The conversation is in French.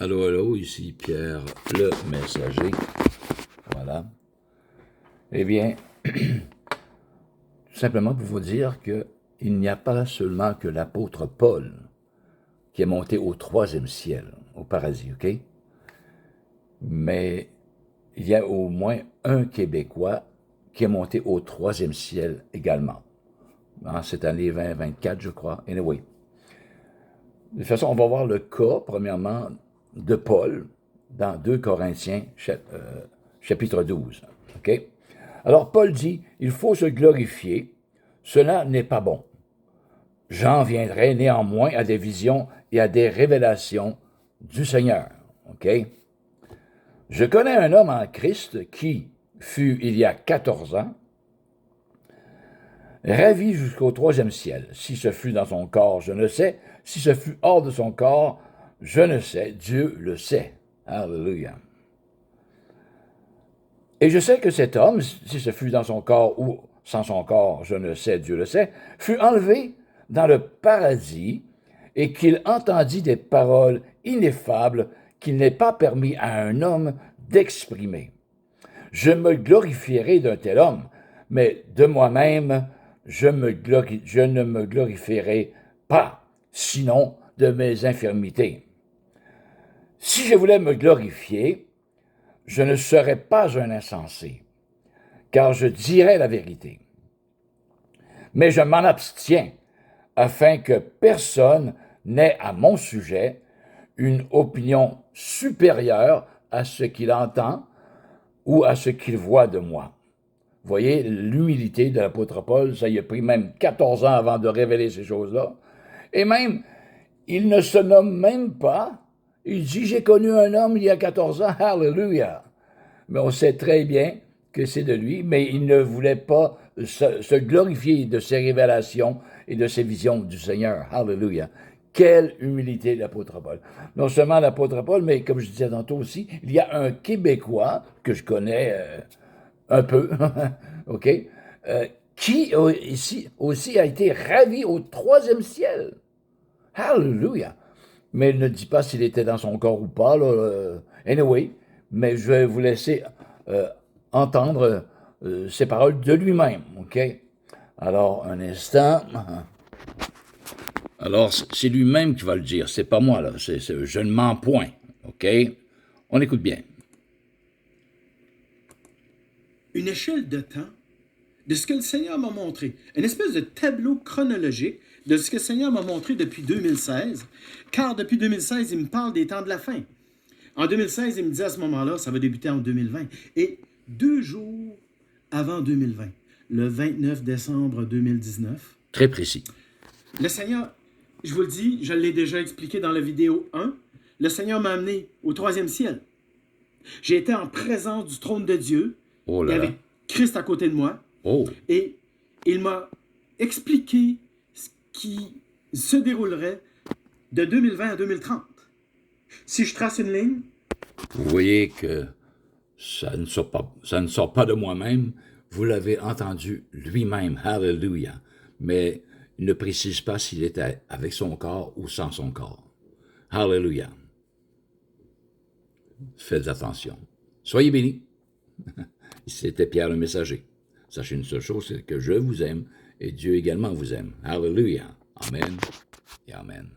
Allô, allô, ici Pierre le Messager. Voilà. Eh bien, tout simplement pour vous dire qu'il n'y a pas seulement que l'apôtre Paul qui est monté au troisième ciel, au paradis, OK? Mais il y a au moins un Québécois qui est monté au troisième ciel également. En cette année 2024, je crois. Anyway. De toute façon, on va voir le cas, premièrement, de Paul dans 2 Corinthiens, chapitre 12. OK? Alors, Paul dit, il faut se glorifier, cela n'est pas bon. J'en viendrai néanmoins à des visions et à des révélations du Seigneur. OK? Je connais un homme en Christ qui fut, il y a 14 ans, ravi jusqu'au troisième ciel. Si ce fut dans son corps, je ne sais. Si ce fut hors de son corps, je ne sais. Dieu le sait. Alléluia. Et je sais que cet homme, si ce fut dans son corps ou sans son corps, je ne sais, Dieu le sait, fut enlevé dans le paradis et qu'il entendit des paroles ineffables qu'il n'est pas permis à un homme d'exprimer. Je me glorifierai d'un tel homme, mais de moi-même, je ne me glorifierai pas, sinon de mes infirmités. Si je voulais me glorifier, je ne serais pas un insensé, car je dirais la vérité. Mais je m'en abstiens, afin que personne n'ait à mon sujet une opinion supérieure à ce qu'il entend ou à ce qu'il voit de moi. Vous voyez, l'humilité de l'apôtre Paul, ça y a pris même 14 ans avant de révéler ces choses-là. Et même, il ne se nomme même pas. Il dit, j'ai connu un homme il y a 14 ans, alléluia. Mais on sait très bien que c'est de lui, mais il ne voulait pas se glorifier de ses révélations et de ses visions du Seigneur. Alléluia. Quelle humilité l'apôtre Paul. Non seulement l'apôtre Paul, mais comme je disais tantôt aussi, il y a un Québécois que je connais un peu, OK, qui ici aussi a été ravi au troisième ciel. Hallelujah. Mais il ne dit pas s'il était dans son corps ou pas. Là, anyway, mais je vais vous laisser entendre ces paroles de lui-même. OK? Alors, un instant. Alors, c'est lui-même qui va le dire. C'est pas moi, là. Je ne mens point. OK? On écoute bien. Une échelle de temps de ce que le Seigneur m'a montré. Une espèce de tableau chronologique de ce que le Seigneur m'a montré depuis 2016. Car depuis 2016, il me parle des temps de la fin. En 2016, il me dit à ce moment-là, ça va débuter en 2020. Et 2 jours avant 2020, le 29 décembre 2019. Très précis. Le Seigneur, je vous le dis, je l'ai déjà expliqué dans la vidéo 1, le Seigneur m'a amené au troisième ciel. J'ai été en présence du trône de Dieu. Oh là là. Avec Christ à côté de moi. Oh. Et il m'a expliqué ce qui se déroulerait de 2020 à 2030. Si je trace une ligne... Vous voyez que ça ne sort pas de moi-même. Vous l'avez entendu lui-même. Hallelujah. Mais il ne précise pas s'il était avec son corps ou sans son corps. Hallelujah. Faites attention. Soyez bénis. C'était Pierre le Messager. Sachez une seule chose, c'est que je vous aime et Dieu également vous aime. Hallelujah. Amen et Amen.